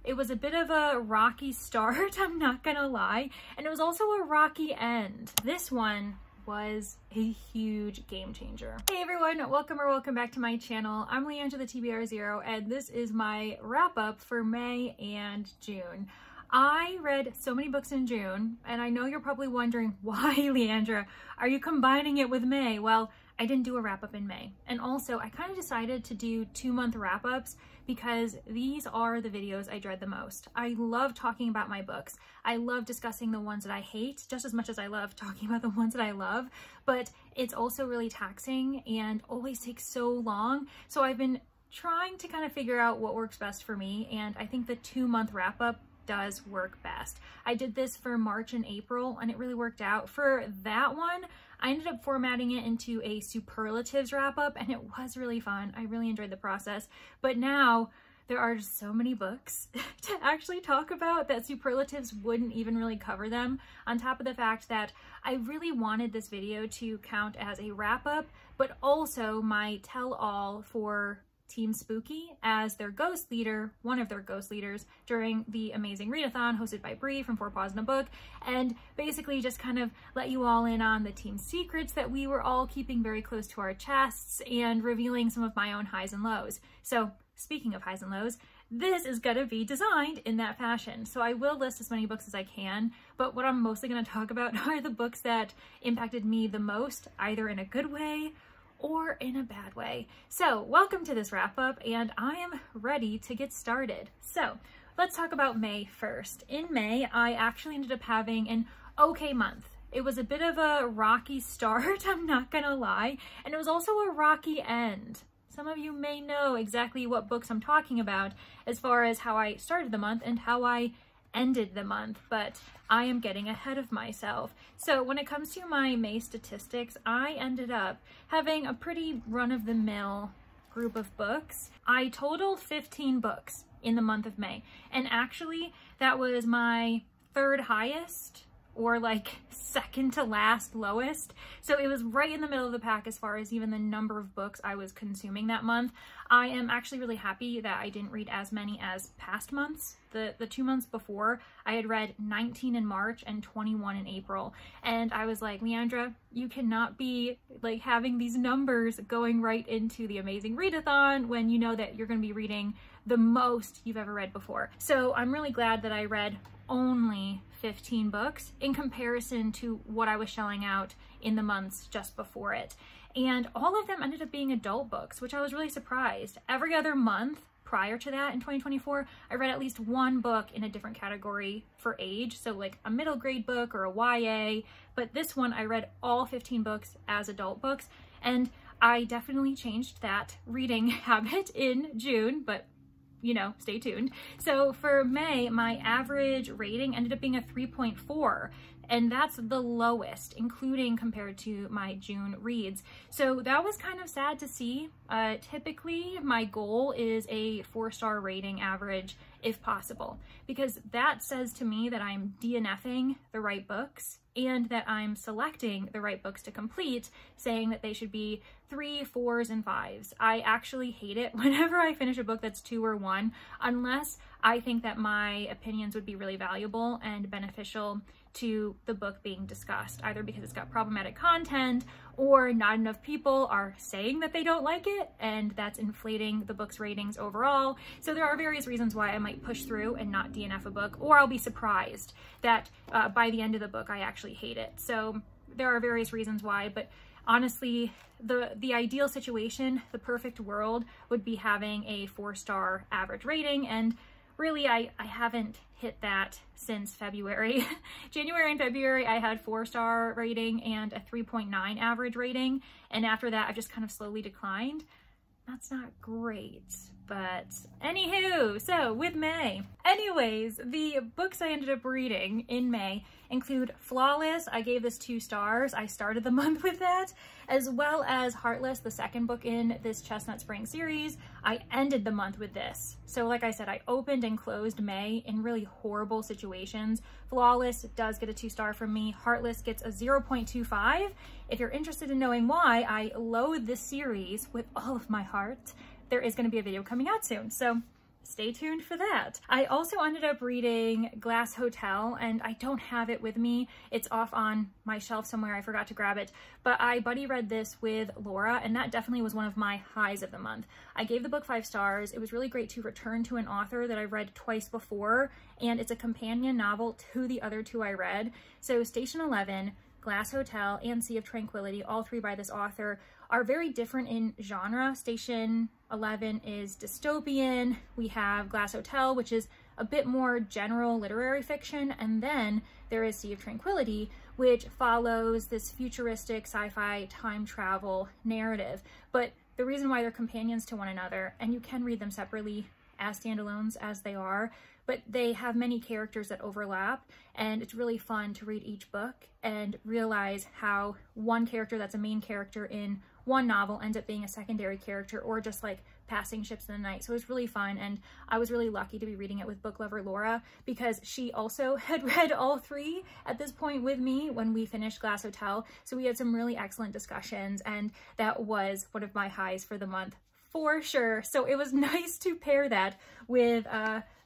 It was a bit of a rocky start, I'm not gonna lie, and it was also a rocky end. This one was a huge game changer. Hey everyone, welcome back to my channel. I'm Leandra the TBR0, and this is my wrap up for May and June. I read so many books in June, and I know you're probably wondering, why, Leandra? Are you combining it with May? Well, I didn't do a wrap up in May. And also, I kind of decided to do 2-month wrap ups because these are the videos I dread the most. I love talking about my books. I love discussing the ones that I hate just as much as I love talking about the ones that I love, but it's also really taxing and always takes so long. So I've been trying to kind of figure out what works best for me, and I think the 2-month wrap up does work best. I did this for March and April and it really worked out. For that one, I ended up formatting it into a superlatives wrap up and it was really fun. I really enjoyed the process, but now there are just so many books to actually talk about that superlatives wouldn't even really cover them, on top of the fact that I really wanted this video to count as a wrap up, but also my tell-all for Team Spooky as their ghost leader, one of their ghost leaders, during the amazing Readathon hosted by Bree from 4 Paws in a Book, and basically just kind of let you all in on the team secrets that we were all keeping very close to our chests and revealing some of my own highs and lows. So speaking of highs and lows, this is gonna be designed in that fashion. So I will list as many books as I can, but what I'm mostly gonna talk about are the books that impacted me the most, either in a good way or in a bad way. So welcome to this wrap up, and I am ready to get started. So let's talk about May first. In May, I actually ended up having an okay month. It was a bit of a rocky start, I'm not gonna lie, and it was also a rocky end. Some of you may know exactly what books I'm talking about as far as how I started the month and how I ended the month, but I am getting ahead of myself. So when it comes to my May statistics, I ended up having a pretty run-of-the-mill group of books. I totaled 15 books in the month of May, and actually that was my 3rd highest, or like 2nd to last lowest. So it was right in the middle of the pack as far as even the number of books I was consuming that month. I am actually really happy that I didn't read as many as past months. The 2 months before, I had read 19 in March and 21 in April. And I was like, Leandra, you cannot be like having these numbers going right into the amazing Readathon when you know that you're gonna be reading the most you've ever read before. So I'm really glad that I read only 15 books in comparison to what I was shelling out in the months just before it. And all of them ended up being adult books, which I was really surprised. Every other month prior to that in 2024, I read at least 1 book in a different category for age. So like a middle grade book or a YA, but this one I read all 15 books as adult books. And I definitely changed that reading habit in June, but you know, stay tuned. So for May, my average rating ended up being a 3.4, and that's the lowest, including compared to my June reads. So that was kind of sad to see. Typically, my goal is a 4-star rating average if possible, because that says to me that I'm DNFing the right books and that I'm selecting the right books to complete, saying that they should be 3, 4s, and 5s. I actually hate it whenever I finish a book that's 2 or 1, unless I think that my opinions would be really valuable and beneficial to the book being discussed, either because it's got problematic content or not enough people are saying that they don't like it, and that's inflating the book's ratings overall. So there are various reasons why I might push through and not DNF a book, or I'll be surprised that by the end of the book I actually hate it. So there are various reasons why, but honestly, the ideal situation, the perfect world, would be having a 4-star average rating, and really I haven't hit that since February. January and February I had 4-star rating and a 3.9 average rating, and after that I've just kind of slowly declined. That's not great, but anywho, so with May. Anyways, the books I ended up reading in May include Flawless. I gave this 2 stars. I started the month with that, as well as Heartless, the 2nd book in this Chestnut Spring series. I ended the month with this. So like I said, I opened and closed May in really horrible situations. Flawless does get a 2-star from me. Heartless gets a 0.25. If you're interested in knowing why I loathe this series with all of my heart, there is going to be a video coming out soon. So stay tuned for that. I also ended up reading Glass Hotel, and I don't have it with me. It's off on my shelf somewhere. I forgot to grab it, but I buddy read this with Laura, and that definitely was one of my highs of the month. I gave the book 5 stars. It was really great to return to an author that I read twice before, and it's a companion novel to the other 2 I read. So Station 11, Glass Hotel, and Sea of Tranquility, all 3 by this author, are very different in genre. Station 11 is dystopian. We have Glass Hotel, which is a bit more general literary fiction. And then there is Sea of Tranquility, which follows this futuristic sci-fi time travel narrative. But the reason why they're companions to one another, and you can read them separately as standalones as they are, but they have many characters that overlap, and it's really fun to read each book and realize how one character that's a main character in one novel ends up being a secondary character, or just like passing ships in the night. So it's really fun, and I was really lucky to be reading it with book lover Laura, because she also had read all 3 at this point with me when we finished Glass Hotel. So we had some really excellent discussions, and that was one of my highs for the month for sure. So it was nice to pair that with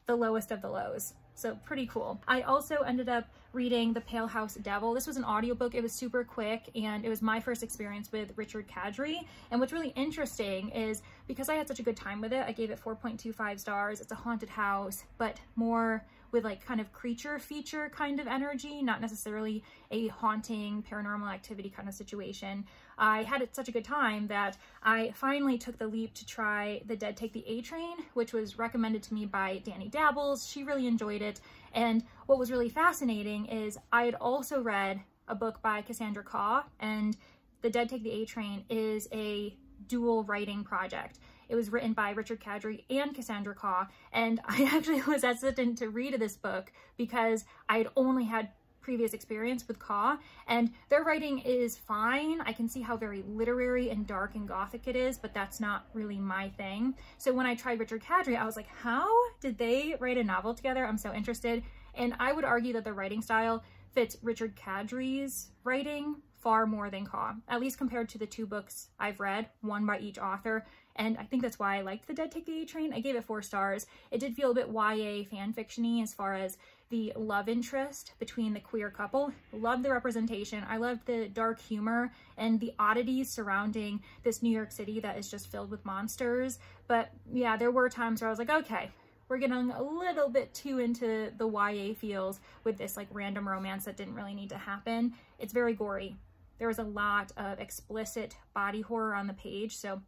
the lowest of the lows. So pretty cool. I also ended up reading The Pale House Devil. This was an audiobook. It was super quick, and it was my first experience with Richard Kadri. And what's really interesting is, because I had such a good time with it, I gave it 4.25 stars. It's a haunted house, but more with like kind of creature feature kind of energy, not necessarily a haunting paranormal activity kind of situation. I had such a good time that I finally took the leap to try The Dead Take the A Train, which was recommended to me by Danny Dabbles. She really enjoyed it. And what was really fascinating is I had also read a book by Cassandra Khaw, and The Dead Take the A Train is a dual writing project. It was written by Richard Kadri and Cassandra Khaw, and I actually was hesitant to read this book because I had only had previous experience with Khaw, and their writing is fine. I can see how very literary and dark and gothic it is, but that's not really my thing. So when I tried Richard Kadri, I was like, how did they write a novel together? I'm so interested. And I would argue that the writing style fits Richard Kadri's writing far more than Khaw, at least compared to the 2 books I've read, one by each author. And I think that's why I liked The Dead Take the A Train. I gave it 4 stars. It did feel a bit YA fanfiction-y as far as the love interest between the queer couple. Loved the representation. I loved the dark humor and the oddities surrounding this New York City that is just filled with monsters. But yeah, there were times where I was like, okay, we're getting a little bit too into the YA feels with this like random romance that didn't really need to happen. It's very gory. There was a lot of explicit body horror on the page, so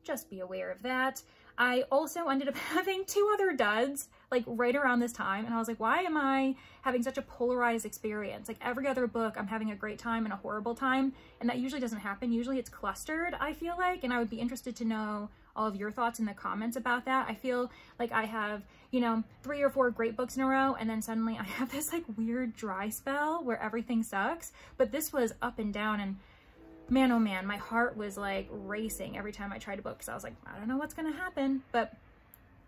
just be aware of that. I also ended up having 2 other duds like right around this time, and I was like, why am I having such a polarized experience? Like every other book I'm having a great time and a horrible time, and that usually doesn't happen. Usually it's clustered, I feel like, and I would be interested to know all of your thoughts in the comments about that. I feel like I have, you know, 3 or 4 great books in a row, and then suddenly I have this like weird dry spell where everything sucks. But this was up and down, and man, oh man, my heart was like racing every time I tried a book, because I was like, I don't know what's gonna happen. But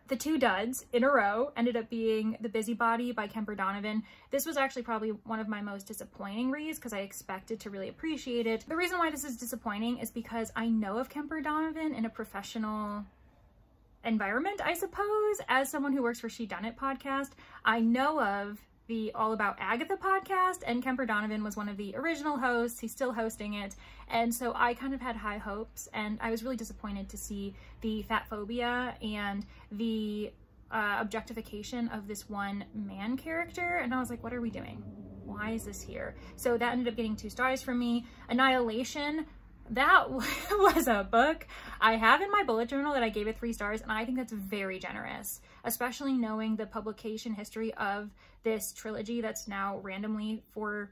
the 2 duds in a row ended up being The Busybody by Kemper Donovan. This was actually probably one of my most disappointing reads because I expected to really appreciate it. The reason why this is disappointing is because I know of Kemper Donovan in a professional environment, I suppose. As someone who works for She Done It podcast, I know of the All About Agatha podcast, and Kemper Donovan was one of the original hosts. He's still hosting it, and so I kind of had high hopes, and I was really disappointed to see the fat phobia and the objectification of this one man character, and I was like, what are we doing? Why is this here? So that ended up getting 2 stars from me. Annihilation, that was a book I have in my bullet journal that I gave it 3 stars, and I think that's very generous, especially knowing the publication history of this trilogy that's now randomly, for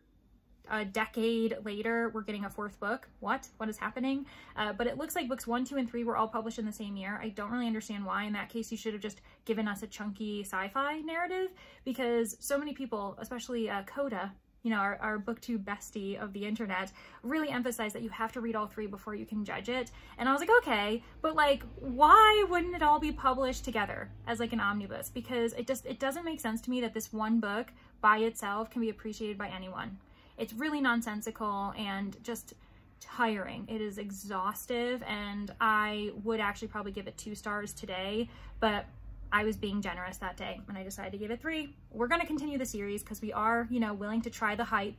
a decade later, we're getting a 4th book. What is happening? But it looks like books 1, 2, and 3 were all published in the same year. I don't really understand why. In that case, you should have just given us a chunky sci-fi narrative, because so many people, especially Coda, you know, our booktube bestie of the internet, really emphasized that you have to read all 3 before you can judge it. And I was like, okay, but like, why wouldn't it all be published together as like an omnibus? Because it doesn't make sense to me that this one book by itself can be appreciated by anyone. It's really nonsensical and just tiring. It is exhaustive, and I would actually probably give it 2 stars today, but I was being generous that day and I decided to give it 3. We're going to continue the series because we are, you know, willing to try the hype.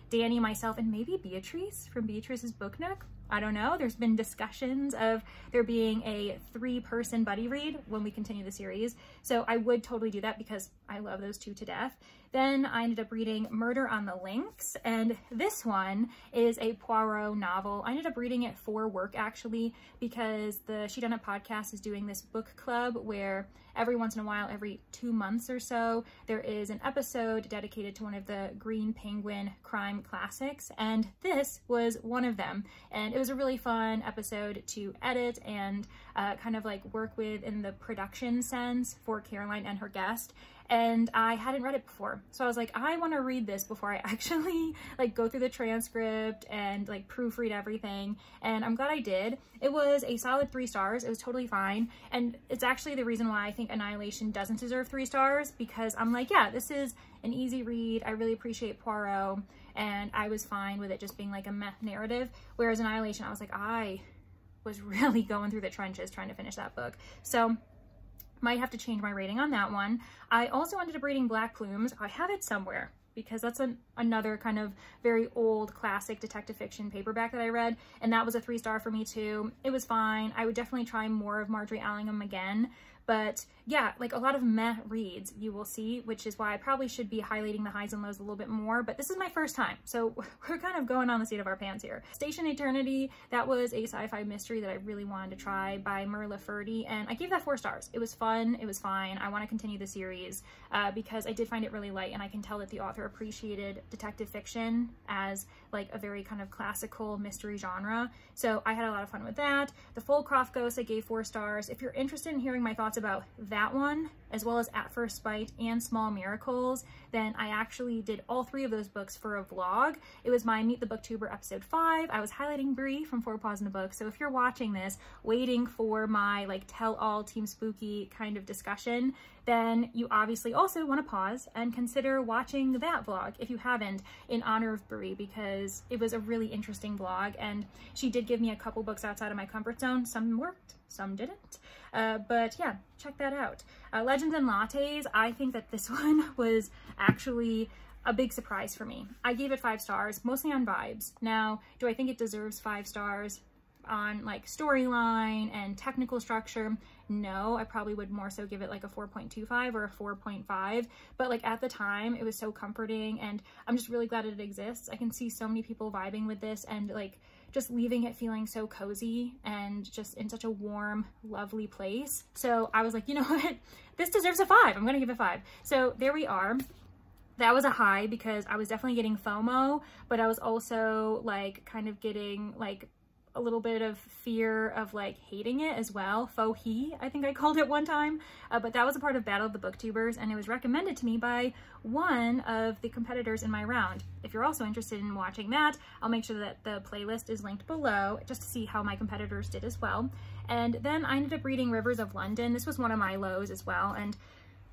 Danny, myself, and maybe Beatrice from Beatrice's Book Nook. I don't know. There's been discussions of there being a 3-person buddy read when we continue the series. So I would totally do that because I love those 2 to death. Then I ended up reading Murder on the Links, and this one is a Poirot novel. I ended up reading it for work actually because the She Done It podcast is doing this book club where every once in a while, every 2 months or so, there is an episode dedicated to one of the Green Penguin crime classics, and this was one of them. And it was a really fun episode to edit and kind of like work with in the production sense for Caroline and her guest. And I hadn't read it before. So I was like, I want to read this before I actually like go through the transcript and like proofread everything. And I'm glad I did. It was a solid 3 stars. It was totally fine. And it's actually the reason why I think Annihilation doesn't deserve 3 stars, because I'm like, yeah, this is an easy read. I really appreciate Poirot and I was fine with it just being like a meh narrative. Whereas Annihilation, I was like, I was really going through the trenches trying to finish that book. So might have to change my rating on that one. I also ended up reading Black Plumes. I have it somewhere because that's another kind of very old classic detective fiction paperback that I read, and that was a 3-star for me too. It was fine. I would definitely try more of Marjorie Allingham again, but yeah, like a lot of meh reads you will see, which is why I probably should be highlighting the highs and lows a little bit more, but this is my first time, so we're kind of going on the seat of our pants here. Station Eternity, that was a sci-fi mystery that I really wanted to try by Marla Furdy, and I gave that 4 stars. It was fun, it was fine. I want to continue the series because I did find it really light, and I can tell that the author appreciated detective fiction as like a very kind of classical mystery genre, so I had a lot of fun with that. The Foldcroft Ghost I gave 4 stars. If you're interested in hearing my thoughts about that one, as well as At First Bite and Small Miracles, then I actually did all 3 of those books for a vlog. It was my Meet the Booktuber episode 5. I was highlighting Brie from 4 Paws in a Book, so if you're watching this waiting for my like tell-all Team Spooky kind of discussion, then you obviously also want to pause and consider watching that vlog if you haven't, in honor of Brie, because it was a really interesting vlog and she did give me a couple books outside of my comfort zone. Some worked, some didn't. But yeah, check that out. Legends and Lattes, I think that this one was actually a big surprise for me. I gave it 5 stars, mostly on vibes. Now, do I think it deserves 5 stars on like storyline and technical structure? No, I probably would more so give it like a 4.25 or a 4.5, but like at the time it was so comforting and I'm just really glad it exists. I can see so many people vibing with this and like just leaving it feeling so cozy and just in such a warm, lovely place. So I was like, you know what, this deserves a 5. I'm gonna give it 5. So there we are. That was a high because I was definitely getting FOMO, but I was also like kind of getting like a little bit of fear of like hating it as well. Faux he, I think I called it one time, but that was a part of Battle of the Booktubers and it was recommended to me by one of the competitors in my round. If you're also interested in watching that, I'll make sure that the playlist is linked below just to see how my competitors did as well. And then I ended up reading Rivers of London. This was one of my lows as well, and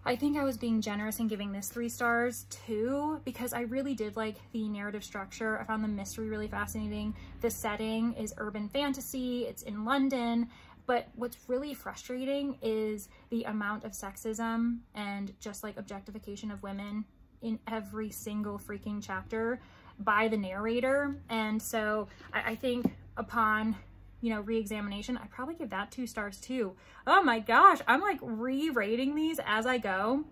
I think I was being generous in giving this 3 stars too, because I really did like the narrative structure. I found the mystery really fascinating. The setting is urban fantasy, it's in London, but what's really frustrating is the amount of sexism and just like objectification of women in every single freaking chapter by the narrator. And so I think upon, you know, re-examination, I probably give that 2 stars too. Oh my gosh, I'm like re-rating these as I go.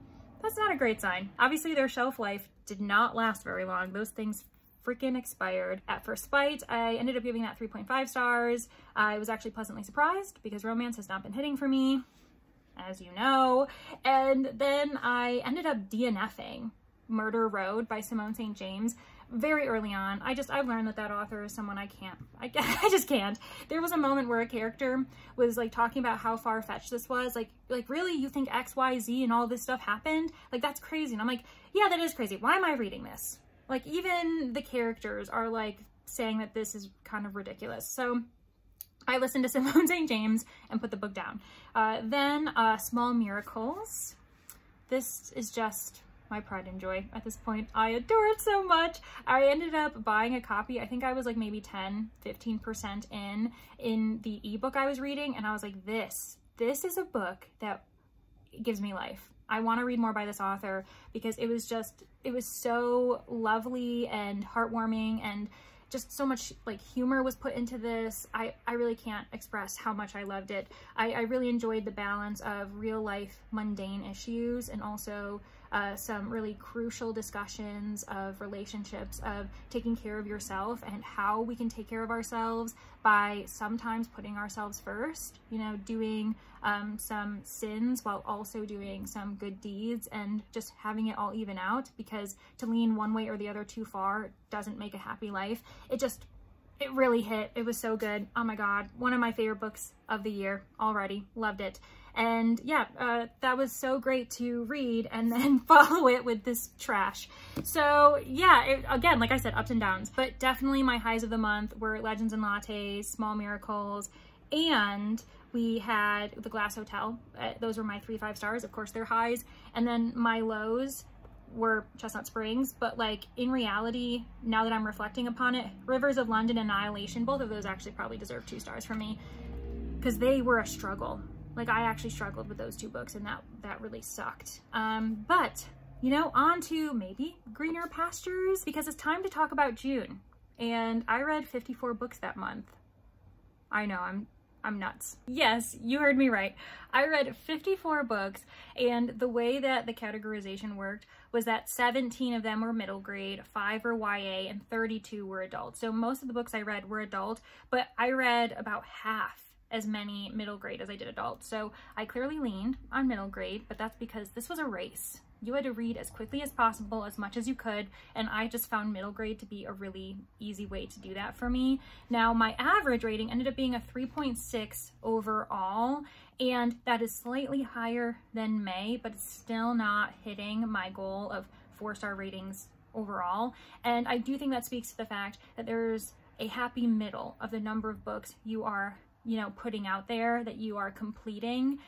That's not a great sign. Obviously their shelf life did not last very long. Those things freaking expired. At First Bite, I ended up giving that 3.5 stars. I was actually pleasantly surprised because romance has not been hitting for me, as you know. And then I ended up DNFing Murder Road by Simone St. James very early on. I've learned that author is someone I just can't. There was a moment where a character was like talking about how far-fetched this was. Like really, you think X, Y, Z and all this stuff happened? Like that's crazy. And I'm like, yeah, that is crazy. Why am I reading this? Like even the characters are like saying that this is kind of ridiculous. So I listened to Simone St. James and put the book down. Then Small Miracles. This is just my pride and joy at this point. I adore it so much. I ended up buying a copy. I think I was like maybe 10-15% in the ebook I was reading, and I was like, this is a book that gives me life. I want to read more by this author because it was so lovely and heartwarming, and just so much like humor was put into this. I really can't express how much I loved it. I really enjoyed the balance of real life mundane issues and also some really crucial discussions of relationships, of taking care of yourself and how we can take care of ourselves by sometimes putting ourselves first, you know, doing some sins while also doing some good deeds, and just having it all even out, because to lean one way or the other too far doesn't make a happy life. It really hit. It was so good. Oh my God. One of my favorite books of the year already. Loved it. And yeah, that was so great to read and then follow it with this trash. So yeah, again, like I said, ups and downs, but definitely my highs of the month were Legends and Lattes, Small Miracles, and we had The Glass Hotel. Those were my 3 5-stars. Of course, they're highs. And then my lows were Chestnut Springs, but like in reality, now that I'm reflecting upon it, Rivers of London and Annihilation, both of those actually probably deserve 2 stars from me, because they were a struggle. Like I actually struggled with those 2 books, and that really sucked. But you know, on to maybe greener pastures, because it's time to talk about June. And I read 54 books that month. I know, I'm nuts. Yes, you heard me right. I read 54 books, and the way that the categorization worked was that 17 of them were middle grade, 5 were YA, and 32 were adult. So most of the books I read were adult, but I read about half as many middle grade as I did adult. So I clearly leaned on middle grade, but that's because this was a race. You had to read as quickly as possible, as much as you could, and I just found middle grade to be a really easy way to do that for me. Now, my average rating ended up being a 3.6 overall, and that is slightly higher than May, but it's still not hitting my goal of 4-star ratings overall. And I do think that speaks to the fact that there's a happy middle of the number of books you are, you know, putting out there, that you are completing,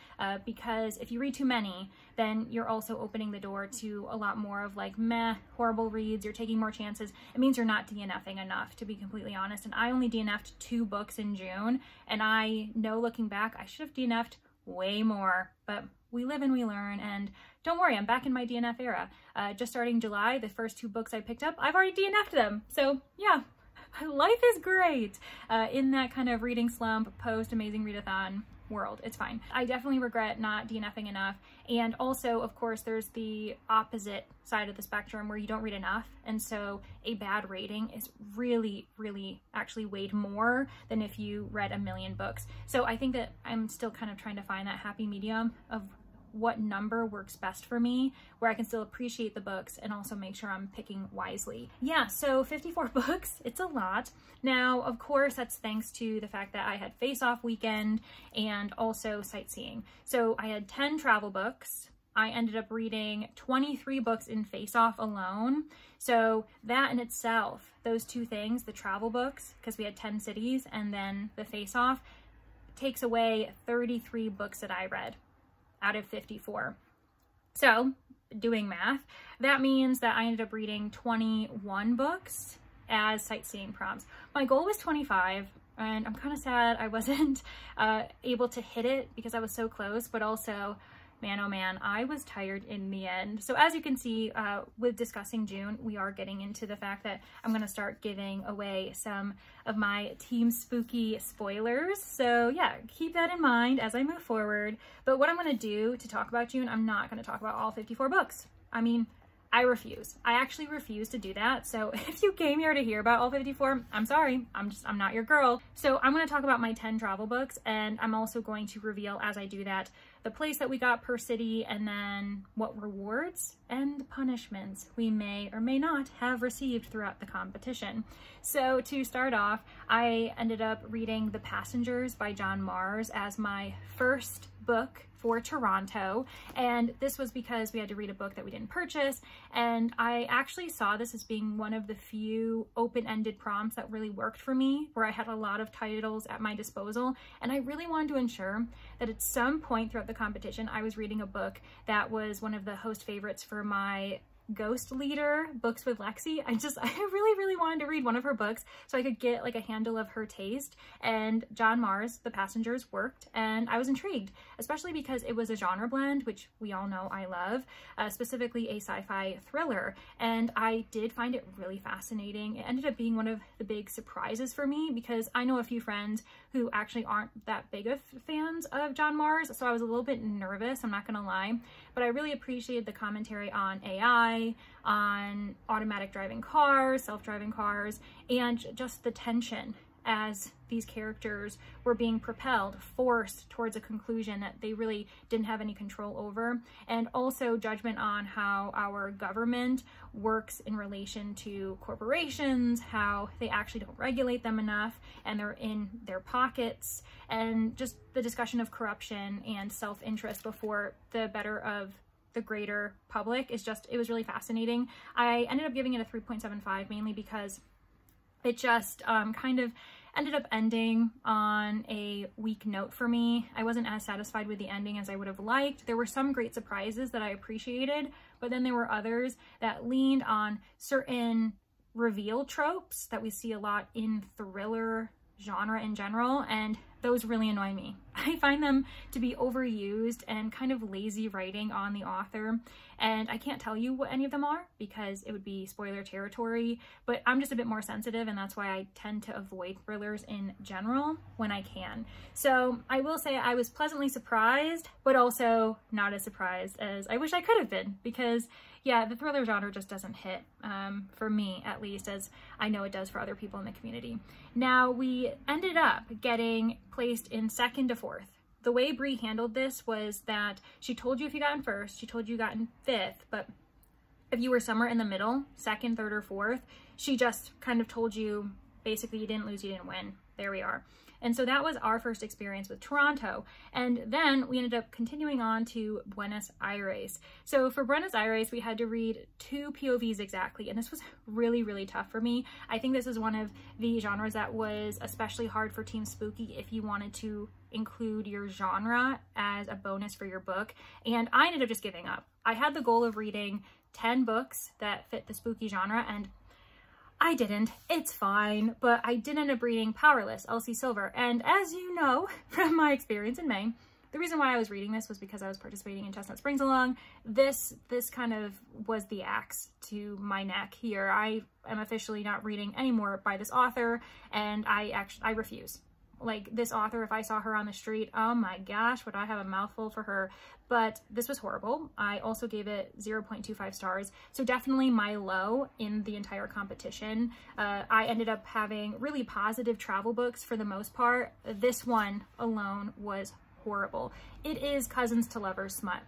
because if you read too many, then you're also opening the door to a lot more of like meh, horrible reads. You're taking more chances. It means you're not DNFing enough, to be completely honest. And I only DNF'd 2 books in June, and I know looking back, I should have DNF'd way more, but we live and we learn. And don't worry, I'm back in my DNF era. Just starting July, the first 2 books I picked up, I've already DNF'd them. So yeah. Life is great in that kind of reading slump post Amazing Readathon world. It's fine. I definitely regret not DNFing enough. And also, of course, there's the opposite side of the spectrum where you don't read enough. And so a bad rating is really, really actually weighed more than if you read a million books. So I think that I'm still kind of trying to find that happy medium of what number works best for me, where I can still appreciate the books and also make sure I'm picking wisely. Yeah, so 54 books, it's a lot. Now, of course, that's thanks to the fact that I had face-off weekend and also sightseeing. So I had 10 travel books. I ended up reading 23 books in face-off alone. So that in itself, those 2 things, the travel books, because we had 10 cities, and then the face-off, takes away 33 books that I read out of 54. So doing math, that means that I ended up reading 21 books as sightseeing prompts. My goal was 25, and I'm kind of sad I wasn't able to hit it because I was so close, but also, man, oh man, I was tired in the end. So as you can see, with discussing June, we are getting into the fact that I'm gonna start giving away some of my Team Spooky spoilers. So yeah, keep that in mind as I move forward. But what I'm gonna do to talk about June, I'm not gonna talk about all 54 books. I mean, I refuse. I actually refuse to do that. So if you came here to hear about all 54, I'm sorry, I'm not your girl. So I'm going to talk about my 10 travel books, and I'm also going to reveal as I do that the place that we got per city, and then what rewards and punishments we may or may not have received throughout the competition. So to start off, I ended up reading The Passengers by John Mars as my first book for Toronto, and this was because we had to read a book that we didn't purchase, and I actually saw this as being one of the few open-ended prompts that really worked for me, where I had a lot of titles at my disposal, and I really wanted to ensure that at some point throughout the competition I was reading a book that was one of the host favorites for my Ghost Leader Books with Lexi. I really wanted to read one of her books so I could get like a handle of her taste, and John Marr's The Passengers worked, and I was intrigued, especially because it was a genre blend, which we all know I love, specifically a sci-fi thriller, and I did find it really fascinating. It ended up being one of the big surprises for me because I know a few friends who actually aren't that big of fans of John Marr's, so I was a little bit nervous, I'm not gonna lie, but I really appreciated the commentary on AI, on automatic driving cars, self-driving cars, and just the tension as these characters were being propelled, forced towards a conclusion that they really didn't have any control over, and also judgment on how our government works in relation to corporations, how they actually don't regulate them enough and they're in their pockets, and just the discussion of corruption and self-interest before the better of the greater public is just, it was really fascinating. I ended up giving it a 3.75 mainly because it just kind of ended up ending on a weak note for me. I wasn't as satisfied with the ending as I would have liked. There were some great surprises that I appreciated, but then there were others that leaned on certain reveal tropes that we see a lot in thriller genre in general, and those really annoy me. I find them to be overused and kind of lazy writing on the author, and I can't tell you what any of them are because it would be spoiler territory, but I'm just a bit more sensitive, and that's why I tend to avoid thrillers in general when I can. So I will say I was pleasantly surprised, but also not as surprised as I wish I could have been, because yeah, the thriller genre just doesn't hit, for me at least, as I know it does for other people in the community. Now, we ended up getting placed in 2nd to 4th. The way Bree handled this was that she told you if you got in 1st, she told you got in 5th, but if you were somewhere in the middle, 2nd, 3rd, or 4th, she just kind of told you, basically, you didn't lose, you didn't win. There we are. And so that was our first experience with Toronto. And then we ended up continuing on to Buenos Aires. So for Buenos Aires, we had to read 2 POVs exactly. And this was really tough for me. I think this is one of the genres that was especially hard for Team Spooky if you wanted to include your genre as a bonus for your book. And I ended up just giving up. I had the goal of reading 10 books that fit the spooky genre, and I didn't. It's fine, but I did end up reading Powerless, Elsie Silver. And as you know from my experience in May, the reason why I was reading this was because I was participating in Chestnut Springs Along. This kind of was the axe to my neck here. I am officially not reading anymore by this author, and I refuse. Like, this author, if I saw her on the street, oh my gosh, would I have a mouthful for her. But this was horrible. I also gave it 0.25 stars. So definitely my low in the entire competition. I ended up having really positive travel books for the most part. This one alone was horrible. It is Cousins to Lovers smut.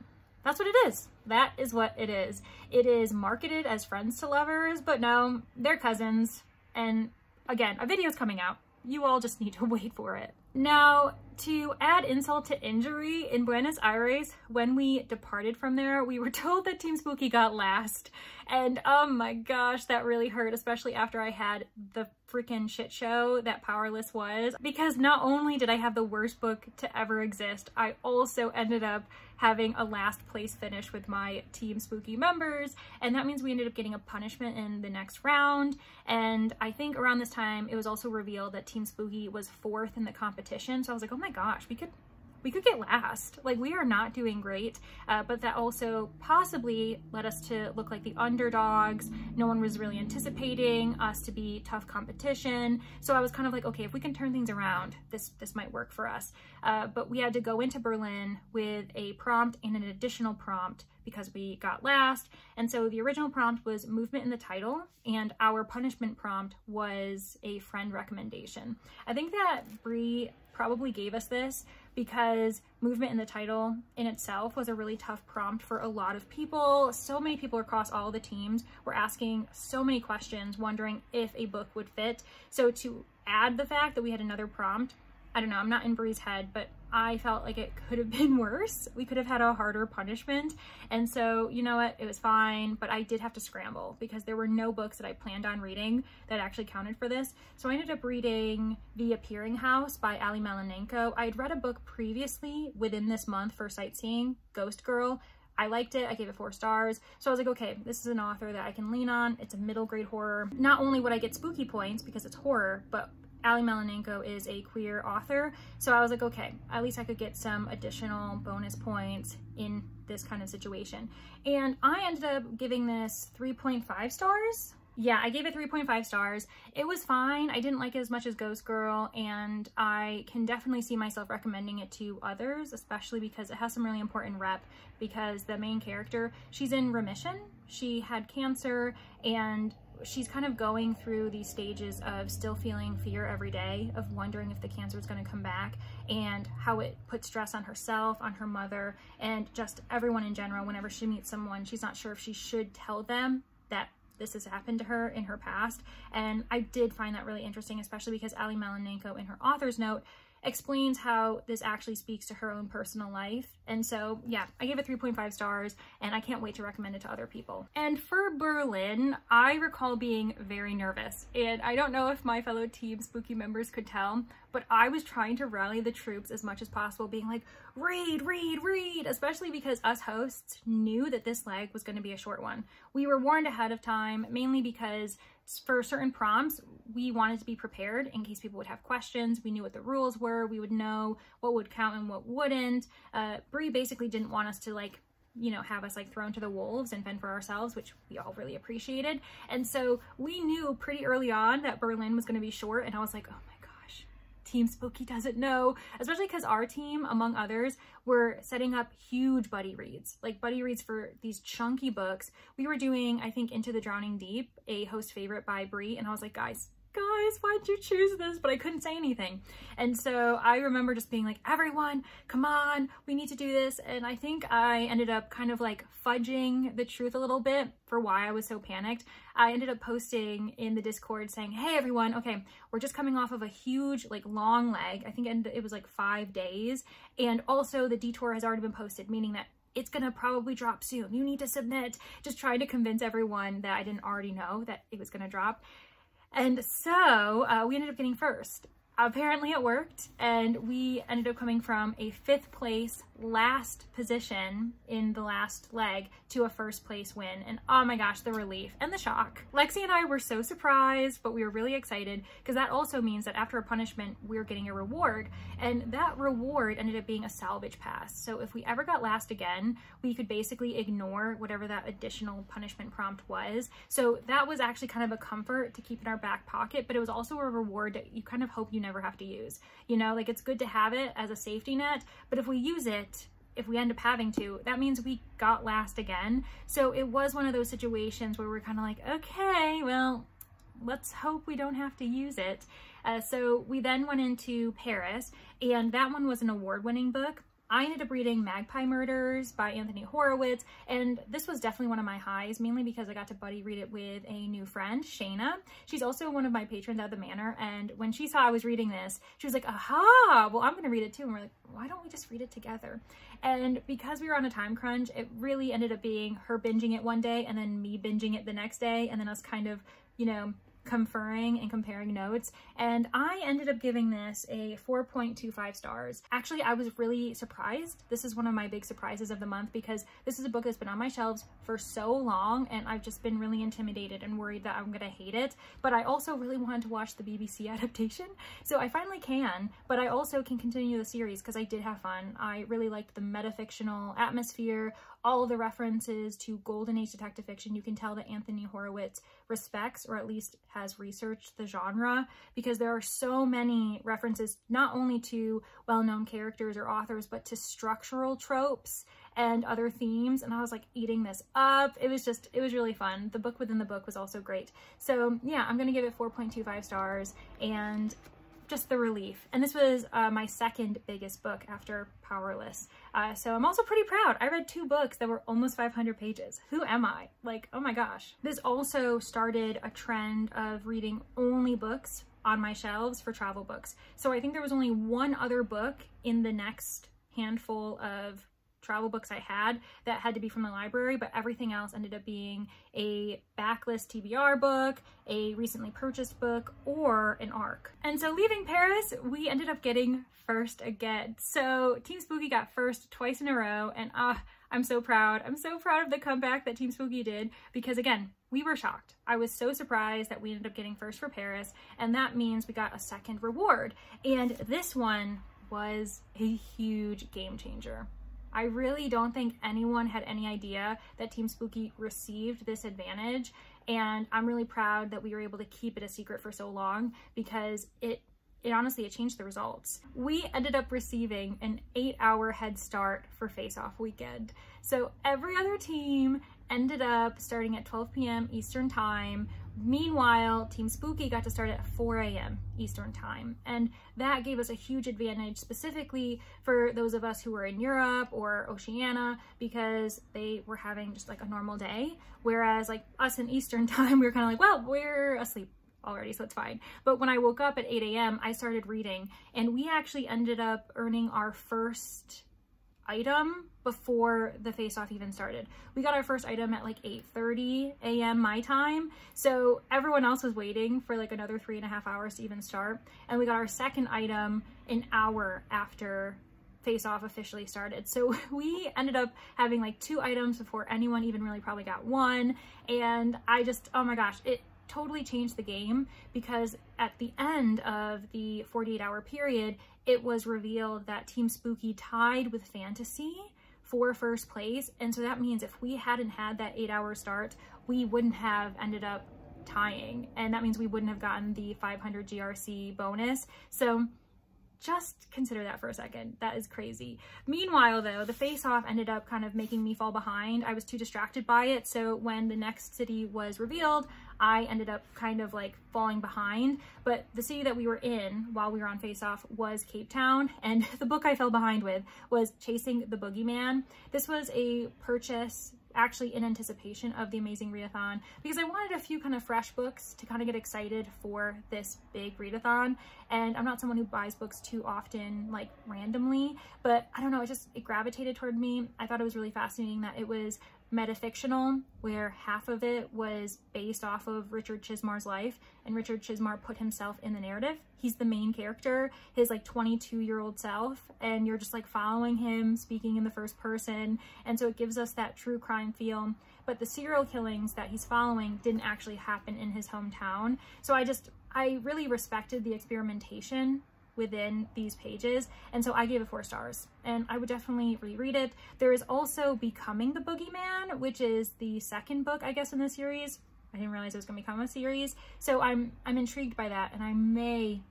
That's what it is. That is what it is. It is marketed as Friends to Lovers, but no, they're cousins. And again, a video's coming out. You all just need to wait for it. Now, to add insult to injury, in Buenos Aires, when we departed from there, we were told that Team Spooky got last. And oh my gosh, that really hurt, especially after I had the freaking shit show that Powerless was. Because not only did I have the worst book to ever exist, I also ended up having a last place finish with my Team Spooky members, and that means we ended up getting a punishment in the next round. And I think around this time it was also revealed that Team Spooky was 4th in the competition, so I was like, oh my gosh, we could get last. Like, we are not doing great, but that also possibly led us to look like the underdogs. No one was really anticipating us to be tough competition. So I was kind of like, okay, if we can turn things around, this might work for us. But we had to go into Berlin with a prompt and an additional prompt because we got last. And so the original prompt was movement in the title, and our punishment prompt was a friend recommendation. I think that Bree probably gave us this because movement in the title in itself was a really tough prompt for a lot of people. So many people across all the teams were asking so many questions, wondering if a book would fit. So to add the fact that we had another prompt, I don't know, I'm not in Bree's head, but I felt like it could have been worse. We could have had a harder punishment. And so, you know what, it was fine, but I did have to scramble because there were no books that I planned on reading that actually counted for this. So I ended up reading The Appearing House by Ali Melanenko. I had read a book previously within this month for sightseeing, Ghost Girl. I liked it. I gave it 4 stars. So I was like, okay, this is an author that I can lean on. It's a middle grade horror. Not only would I get spooky points because it's horror, but Ali Melanenko is a queer author. So I was like, okay, at least I could get some additional bonus points in this kind of situation. And I ended up giving this 3.5 stars. Yeah, I gave it 3.5 stars. It was fine. I didn't like it as much as Ghost Girl, and I can definitely see myself recommending it to others, especially because it has some really important rep, because the main character, she's in remission. She had cancer, and she's kind of going through these stages of still feeling fear every day, of wondering if the cancer is going to come back, and how it puts stress on herself, on her mother, and just everyone in general. Whenever she meets someone, she's not sure if she should tell them that this has happened to her in her past. And I did find that really interesting, especially because Ali Melanenko in her author's note explains how this actually speaks to her own personal life. And so yeah, I gave it 3.5 stars, and I can't wait to recommend it to other people. And for Berlin, I recall being very nervous, and I don't know if my fellow Team Spooky members could tell, but I was trying to rally the troops as much as possible, being like, read, read, read, especially because us hosts knew that this leg was going to be a short one. We were warned ahead of time, mainly because for certain prompts, we wanted to be prepared in case people would have questions. We knew what the rules were. We would know what would count and what wouldn't. Bree basically didn't want us to, like, you know, have us like thrown to the wolves and fend for ourselves, which we all really appreciated. And so we knew pretty early on that Berlin was going to be short, and I was like, oh my gosh, Team Spooky doesn't know, especially because our team, among others, were setting up huge buddy reads, like buddy reads for these chunky books. We were doing, I think, Into the Drowning Deep, a host favorite by Bree, and I was like, guys, why'd you choose this? But I couldn't say anything. And so I remember just being like, everyone, come on, we need to do this. And I think I ended up kind of like fudging the truth a little bit for why I was so panicked. I ended up posting in the Discord saying, hey everyone, okay, we're just coming off of a huge, like, long leg. I think it was like 5 days. And also the detour has already been posted, meaning that it's gonna probably drop soon. You need to submit. Just trying to convince everyone that I didn't already know that it was gonna drop. And so we ended up getting first. Apparently it worked, and we ended up coming from a 5th place last position in the last leg to a 1st place win. And oh my gosh, the relief and the shock. Lexi and I were so surprised, but we were really excited because that also means that after a punishment, we were getting a reward, and that reward ended up being a salvage pass. So if we ever got last again, we could basically ignore whatever that additional punishment prompt was. So that was actually kind of a comfort to keep in our back pocket, but it was also a reward that you kind of hope you never have to use. You know, like, it's good to have it as a safety net, but if we use it, if we end up having to, that means we got last again. So it was one of those situations where we're kind of like, okay, well, let's hope we don't have to use it. So we then went into Paris, and that one was an award-winning book. I ended up reading Magpie Murders by Anthony Horowitz, and this was definitely one of my highs, mainly because I got to buddy read it with a new friend, Shayna. She's also one of my patrons at the Manor, and when she saw I was reading this, she was like, aha, well, I'm gonna read it too. And we're like, why don't we just read it together? And because we were on a time crunch, it really ended up being her binging it one day and then me binging it the next day, and then us kind of, you know, conferring and comparing notes. And I ended up giving this a 4.25 stars. Actually, I was really surprised. This is one of my big surprises of the month, because this is a book that's been on my shelves for so long, and I've just been really intimidated and worried that I'm gonna hate it. But I also really wanted to watch the BBC adaptation, so I finally can, but I also can continue the series because I did have fun. I really liked the metafictional atmosphere, all of the references to Golden Age detective fiction. You can tell that Anthony Horowitz respects, or at least has researched, the genre, because there are so many references not only to well-known characters or authors, but to structural tropes and other themes. And I was like eating this up. It was really fun. The book within the book was also great. So yeah, I'm gonna give it 4.25 stars, and just the relief. And this was my 2nd biggest book after Powerless. So I'm also pretty proud. I read 2 books that were almost 500 pages. Who am I? Like, oh my gosh. This also started a trend of reading only books on my shelves for travel books. So I think there was only one other book in the next handful of travel books I had that had to be from the library, but everything else ended up being a backlist TBR book, a recently purchased book, or an ARC. And so leaving Paris, we ended up getting first again. So Team Spooky got first twice in a row, and I I'm so proud. I'm so proud of the comeback that Team Spooky did because, again, we were shocked. I was so surprised that we ended up getting first for Paris, and that means we got a second reward. And this one was a huge game changer. I really don't think anyone had any idea that Team Spooky received this advantage, and I'm really proud that we were able to keep it a secret for so long because it honestly changed the results. We ended up receiving an 8-hour head start for face-off weekend. So every other team ended up starting at 12 p.m. Eastern time. Meanwhile, Team Spooky got to start at 4 a.m. Eastern time. And that gave us a huge advantage specifically for those of us who were in Europe or Oceania because they were having just like a normal day. Whereas like us in Eastern time, we were kind of like, well, we're asleep already, so it's fine. But when I woke up at 8 a.m., I started reading and we actually ended up earning our first item before the face-off even started. We got our first item at like 8:30 a.m. my time, so everyone else was waiting for like another 3.5 hours to even start, and we got our second item an hour after face-off officially started. So we ended up having like 2 items before anyone even really probably got one, and I just, oh my gosh, it totally changed the game because at the end of the 48-hour period, it was revealed that Team Spooky tied with Fantasy for first place. And so that means if we hadn't had that 8-hour start, we wouldn't have ended up tying. And that means we wouldn't have gotten the 500 GRC bonus. So just consider that for a second. That is crazy. Meanwhile, though, the face-off ended up kind of making me fall behind. I was too distracted by it. So when the next city was revealed, I ended up kind of like falling behind. But the city that we were in while we were on face-off was Cape Town. And the book I fell behind with was Chasing the Boogeyman. This was a purchase actually in anticipation of the Amazing Readathon because I wanted a few kind of fresh books to kind of get excited for this big readathon. And I'm not someone who buys books too often, like randomly, but I don't know, it gravitated toward me. I thought it was really fascinating that it was metafictional, where half of it was based off of Richard Chizmar's life, and Richard Chizmar put himself in the narrative. He's the main character, his like 22-year-old self, and you're just like following him speaking in the first person, and so it gives us that true crime feel. But the serial killings that he's following didn't actually happen in his hometown, so I really respected the experimentation within these pages, and so I gave it 4 stars, and I would definitely reread it. There is also Becoming the Boogeyman, which is the second book, I guess, in the series. I didn't realize it was going to become a series, so I'm intrigued by that, and I may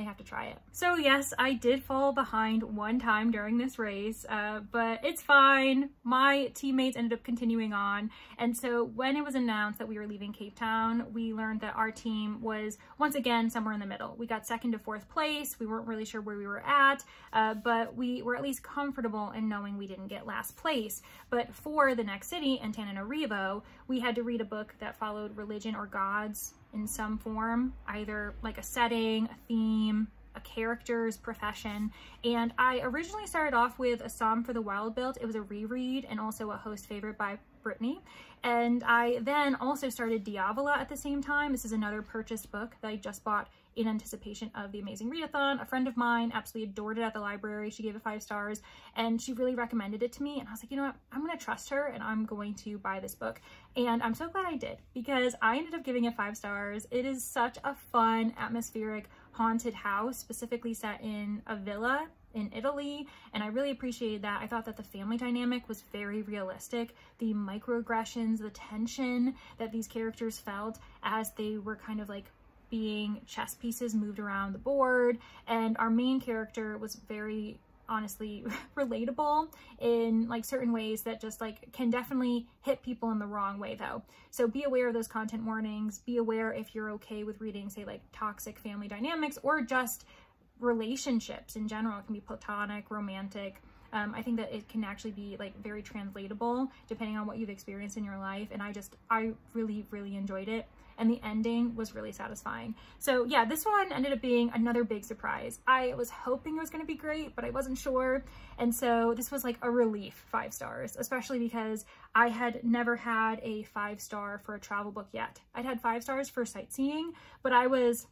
have to try it. So yes, I did fall behind one time during this race, but it's fine. My teammates ended up continuing on, and so when it was announced that we were leaving Cape Town, we learned that our team was once again somewhere in the middle. We got 2nd to 4th place. We weren't really sure where we were at, but we were at least comfortable in knowing we didn't get last place. But for the next city, Antananarivo, we had to read a book that followed religion or gods in some form, either like a setting, a theme, a character's profession. And I originally started off with A Psalm for the Wild Built. It was a reread and also a host favorite by Brittany. And I then also started Diavola at the same time. This is another purchased book that I just bought in anticipation of the Amazing Readathon. A friend of mine absolutely adored it at the library. She gave it 5 stars and she really recommended it to me. And I was like, you know what? I'm going to trust her and I'm going to buy this book. And I'm so glad I did because I ended up giving it 5 stars. It is such a fun, atmospheric, haunted house, specifically set in a villa in Italy, and I really appreciated that. I thought that the family dynamic was very realistic. The microaggressions, the tension that these characters felt as they were kind of like being chess pieces moved around the board, and our main character was very honestly relatable in like certain ways that just like can definitely hit people in the wrong way though. So be aware of those content warnings. Be aware if you're okay with reading, say, like toxic family dynamics or just relationships in general. It can be platonic, romantic. I think that it can actually be like very translatable depending on what you've experienced in your life. And I really, really enjoyed it. And the ending was really satisfying. So yeah, this one ended up being another big surprise. I was hoping it was going to be great, but I wasn't sure. And so this was like a relief 5 stars, especially because I had never had a 5-star for a travel book yet. I'd had 5 stars for sightseeing, but I was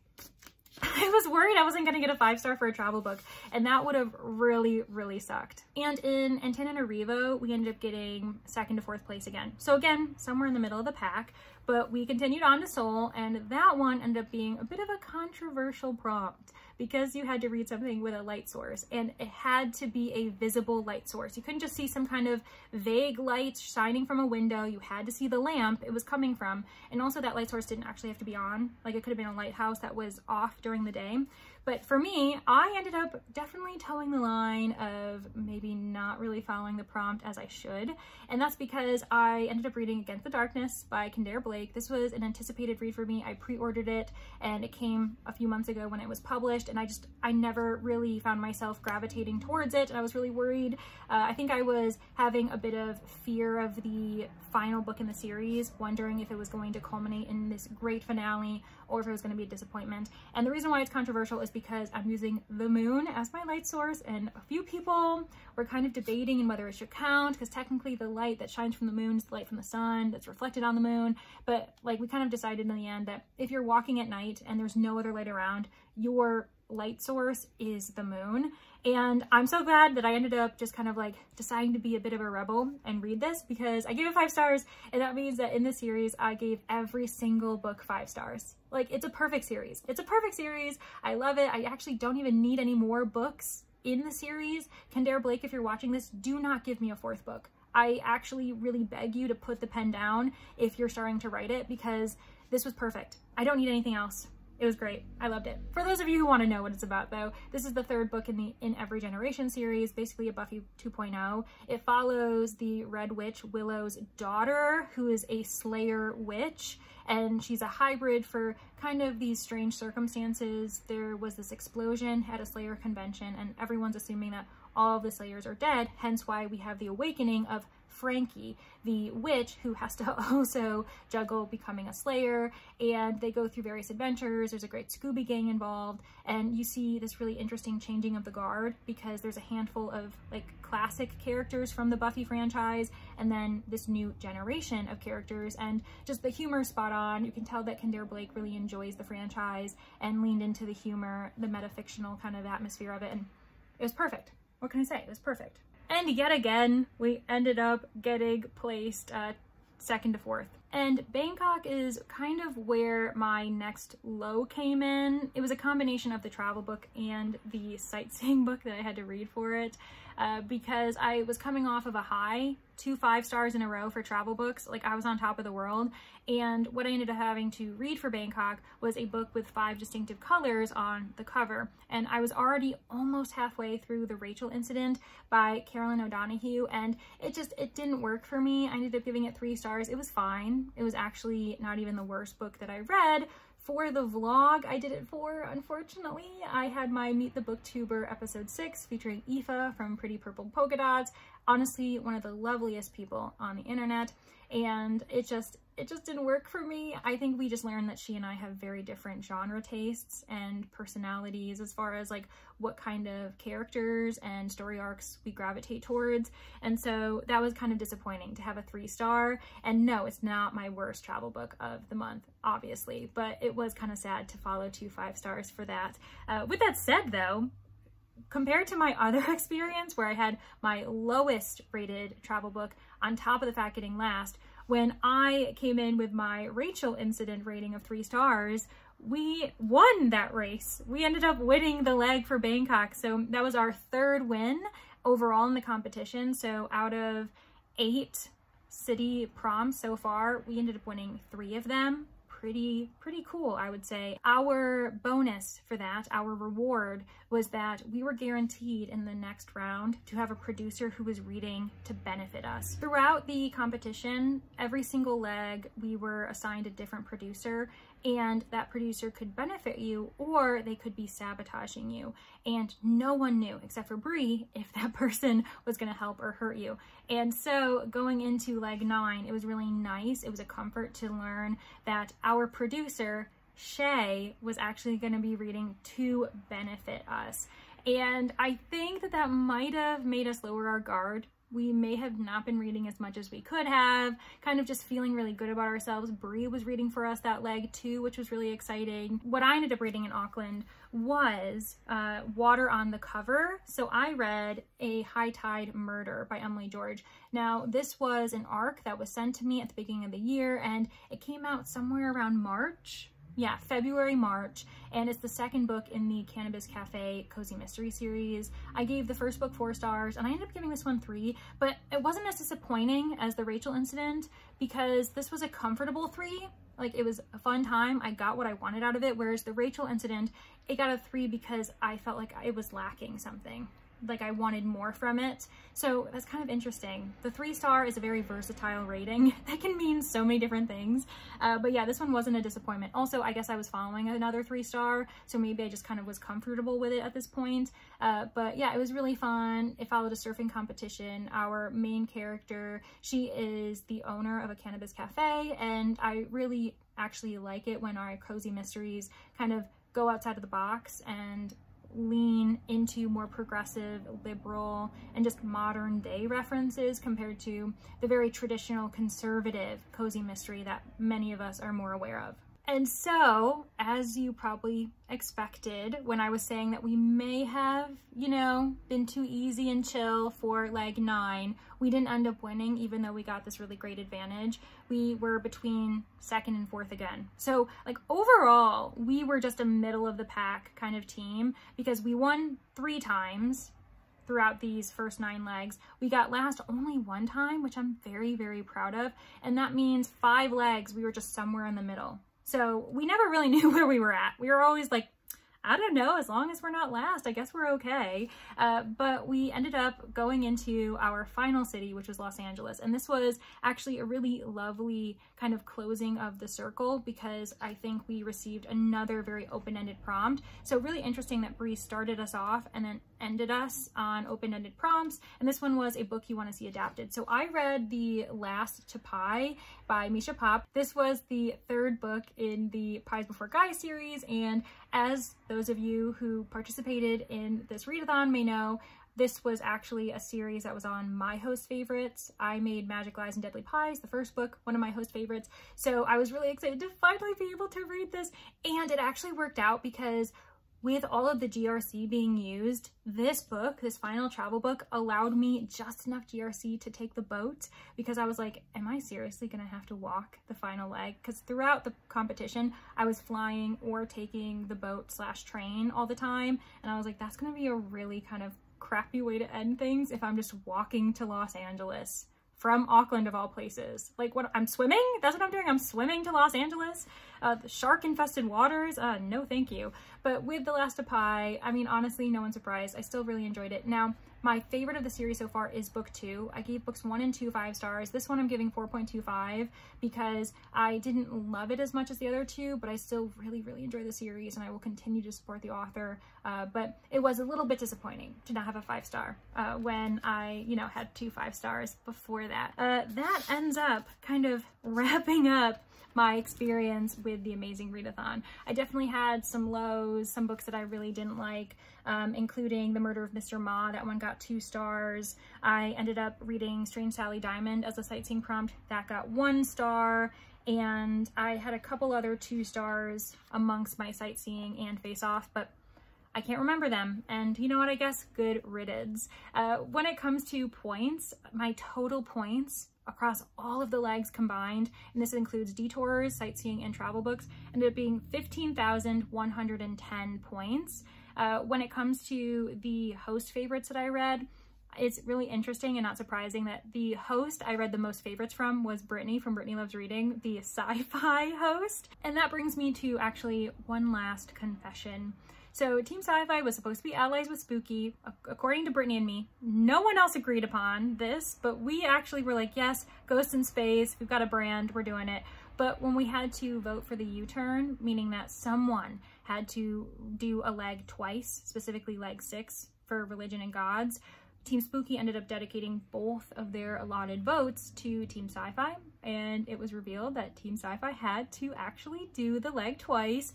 I was worried I wasn't going to get a 5-star for a travel book, and that would have really, really sucked. And in Antananarivo, we ended up getting 2nd to 4th place again. So again, somewhere in the middle of the pack, but we continued on to Seoul, and that one ended up being a bit of a controversial prompt because you had to read something with a light source, and it had to be a visible light source. You couldn't just see some kind of vague light shining from a window. You had to see the lamp it was coming from, and also that light source didn't actually have to be on. Like, it could have been a lighthouse that was off during the day. But for me, I ended up definitely towing the line of maybe not really following the prompt as I should. And that's because I ended up reading Against the Darkness by Kendare Blake. This was an anticipated read for me. I pre-ordered it, and it came a few months ago when it was published, and I never really found myself gravitating towards it, and I was really worried. I think I was having a bit of fear of the final book in the series, wondering if it was going to culminate in this great finale or if it was going to be a disappointment. And the reason why it's controversial is because I'm using the moon as my light source, and a few people were kind of debating in whether it should count, because technically the light that shines from the moon is the light from the sun that's reflected on the moon. But like, we kind of decided in the end that if you're walking at night and there's no other light around, your light source is the moon. And I'm so glad that I ended up just kind of like deciding to be a bit of a rebel and read this, because I gave it 5 stars, and that means that in this series I gave every single book 5 stars. Like, it's a perfect series. It's a perfect series. I love it. I actually don't even need any more books in the series. Kendare Blake, if you're watching this, do not give me a 4th book. I actually really beg you to put the pen down if you're starting to write it, because this was perfect. I don't need anything else. It was great. I loved it. For those of you who want to know what it's about, though, this is the 3rd book in the In Every Generation series, basically a Buffy 2.0. It follows the Red Witch, Willow's daughter, who is a Slayer witch, and she's a hybrid for kind of these strange circumstances. There was this explosion at a Slayer convention, and everyone's assuming that all of the Slayers are dead, hence why we have the awakening of Frankie, the witch, who has to also juggle becoming a Slayer, and they go through various adventures. There's a great Scooby gang involved, and you see this really interesting changing of the guard, because there's a handful of like classic characters from the Buffy franchise, and then this new generation of characters, and just the humor spot on. You can tell that Kendare Blake really enjoys the franchise and leaned into the humor, the metafictional kind of atmosphere of it, and it was perfect. What can I say? It was perfect. And yet again, we ended up getting placed 2nd to 4th. And Bangkok is kind of where my next low came in. It was a combination of the travel book and the sightseeing book that I had to read for it, because I was coming off of a high, 2 5 stars in a row for travel books. Like, I was on top of the world. And what I ended up having to read for Bangkok was a book with 5 distinctive colors on the cover. And I was already almost halfway through The Rachel Incident by Carolyn O'Donoghue, and it didn't work for me. I ended up giving it 3 stars. It was fine. It was actually not even the worst book that I read. For the vlog I did it for, unfortunately, I had my Meet the Booktuber episode 6 featuring Aoife from Pretty Purple Polka Dots. Honestly, one of the loveliest people on the internet, and it just didn't work for me. I think we just learned that she and I have very different genre tastes and personalities as far as like what kind of characters and story arcs we gravitate towards. And so that was kind of disappointing to have a 3 star. And no, it's not my worst travel book of the month, obviously, but it was kind of sad to follow 2 5 stars for that. With that said though, compared to my other experience where I had my lowest rated travel book on top of the fact getting last, when I came in with my Rachel Incident rating of 3 stars, we won that race. We ended up winning the leg for Bangkok. So that was our 3rd win overall in the competition. So out of 8 city proms so far, we ended up winning 3 of them. Pretty cool, I would say. Our bonus for that, our reward, was that we were guaranteed in the next round to have a producer who was reading to benefit us. Throughout the competition, every single leg, we were assigned a different producer, and that producer could benefit you or they could be sabotaging you. And no one knew, except for Bree, if that person was gonna help or hurt you. And so going into leg 9, it was really nice. It was a comfort to learn that our producer, Shay, was actually gonna be reading to benefit us. And I think that might have made us lower our guard we may have not been reading as much as we could have, kind of just feeling really good about ourselves. Bree was reading for us that leg too, which was really exciting. What I ended up reading in Auckland was Water on the Cover. So I read A High Tide Murder by Emily George. Now, this was an arc that was sent to me at the beginning of the year, and it came out somewhere around March. Yeah, February, March, and it's the second book in the Cannabis Cafe Cozy Mystery series. I gave the first book 4 stars, and I ended up giving this one 3, but it wasn't as disappointing as the Rachel incident because this was a comfortable 3. Like, it was a fun time. I got what I wanted out of it, whereas the Rachel incident, it got a 3 because I felt like it was lacking something. Like, I wanted more from it. So that's kind of interesting. The 3-star is a very versatile rating. That can mean so many different things. But yeah, this one wasn't a disappointment. Also, I guess I was following another 3-star, so maybe I just kind of was comfortable with it at this point. But yeah, it was really fun. It followed a surfing competition. Our main character, she is the owner of a cannabis cafe, and I really actually like it when our cozy mysteries kind of go outside of the box and lean into more progressive, liberal, and just modern day references compared to the very traditional conservative cozy mystery that many of us are more aware of. And so, as you probably expected, when I was saying that we may have, you know, been too easy and chill for leg 9, we didn't end up winning, even though we got this really great advantage. We were between 2nd and 4th again. So, like, overall, we were just a middle of the pack kind of team because we won 3 times throughout these first 9 legs. We got last only 1 time, which I'm very, very proud of. And that means 5 legs, we were just somewhere in the middle. So we never really knew where we were at. We were always like, I don't know, as long as we're not last, I guess we're okay. But we ended up going into our final city, which was Los Angeles. And this was actually a really lovely kind of closing of the circle because I think we received another very open-ended prompt. So really interesting that Bree started us off and then ended us on open-ended prompts. And this one was a book you want to see adapted. So I read The Last to Pie by Misha Pop. This was the 3rd book in the Pies Before Guys series, and as those of you who participated in this readathon may know, this was actually a series that was on my host favorites. I made Magic, Lies, and Deadly Pies, the first book, one of my host favorites. So I was really excited to finally be able to read this, and it actually worked out because with all of the GRC being used, this book, this final travel book, allowed me just enough GRC to take the boat because I was like, am I seriously gonna have to walk the final leg? Because throughout the competition, I was flying or taking the boat / train all the time. And I was like, that's gonna be a really kind of crappy way to end things if I'm just walking to Los Angeles from Auckland of all places. Like, what, I'm swimming? That's what I'm doing? I'm swimming to Los Angeles? The shark-infested waters? No thank you. But with The Last to Pie, I mean, honestly, no one's surprised. I still really enjoyed it. Now, my favorite of the series so far is book 2. I gave books 1 and 2 5 stars. This one I'm giving 4.25 because I didn't love it as much as the other 2, but I still really, really enjoy the series and I will continue to support the author. But it was a little bit disappointing to not have a 5-star when I, you know, had 2 5 stars before that. That ends up kind of wrapping up my experience with the amazing readathon. I definitely had some lows, some books that I really didn't like, including The Murder of Mr. Ma. That one got 2 stars. I ended up reading Strange Sally Diamond as a sightseeing prompt. That got 1 star. And I had a couple other 2 stars amongst my sightseeing and face off, but I can't remember them. And you know what, I guess good riddance. When it comes to points, my total points across all of the legs combined, and this includes detours, sightseeing, and travel books, ended up being 15,110 points. When it comes to the host favorites that I read, it's really interesting and not surprising that the host I read the most favorites from was Brittany from Brittany Loves Reading, the Sci Fi host. And that brings me to actually one last confession. So Team Sci Fi was supposed to be allies with Spooky, according to Brittany and me. No one else agreed upon this, but we actually were like, yes, Ghost in Space, we've got a brand, we're doing it. But when we had to vote for the U-turn, meaning that someone had to do a leg twice, specifically leg 6 for Religion and Gods, Team Spooky ended up dedicating both of their allotted votes to Team Sci Fi, and it was revealed that Team Sci Fi had to actually do the leg twice.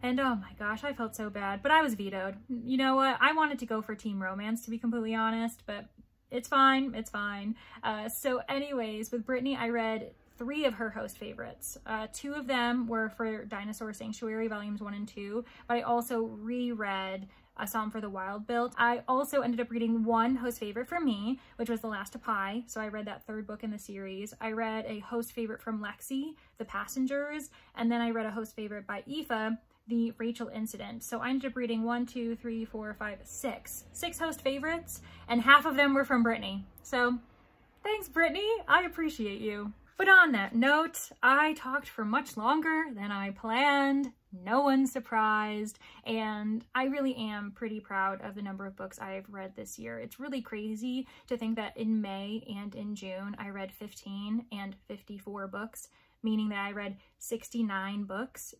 And oh my gosh, I felt so bad, but I was vetoed. You know what? I wanted to go for Team Romance, to be completely honest, but It's fine, it's fine. So anyways, with Brittany, I read 3 of her host favorites. 2 of them were for Dinosaur Sanctuary volumes 1 and 2, but I also reread A Psalm for the Wild Built. I also ended up reading 1 host favorite from me, which was The Last of Pi, so I read that 3rd book in the series. I read a host favorite from Lexi, The Passengers, and then I read a host favorite by Aoife, The Rachel Incident. So I ended up reading 6 host favorites, and half of them were from Brittany. So thanks, Brittany, I appreciate you. But on that note, I talked for much longer than I planned. No one's surprised, and I really am pretty proud of the number of books I've read this year. It's really crazy to think that in May and in June I read 15 and 54 books, meaning that I read 69 books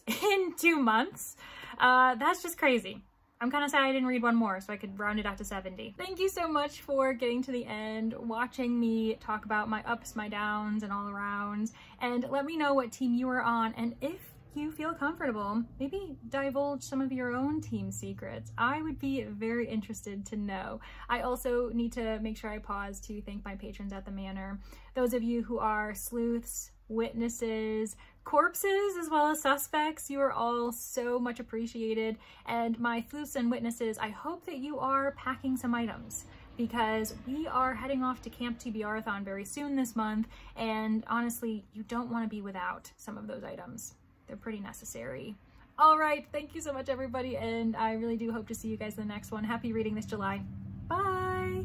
in 2 months. That's just crazy. I'm kind of sad I didn't read 1 more so I could round it out to 70. Thank you so much for getting to the end, watching me talk about my ups, my downs, and all arounds. And let me know what team you are on, and if you feel comfortable, maybe divulge some of your own team secrets. I would be very interested to know. I also need to make sure I pause to thank my patrons at the Manor. Those of you who are sleuths, witnesses, corpses, as well as suspects, you are all so much appreciated. And my sleuths and witnesses, I hope that you are packing some items, because we are heading off to Camp TBR-a-thon very soon this month, and honestly, you don't want to be without some of those items. They're pretty necessary. All right, thank you so much, everybody, and I really do hope to see you guys in the next one. Happy reading this July. Bye!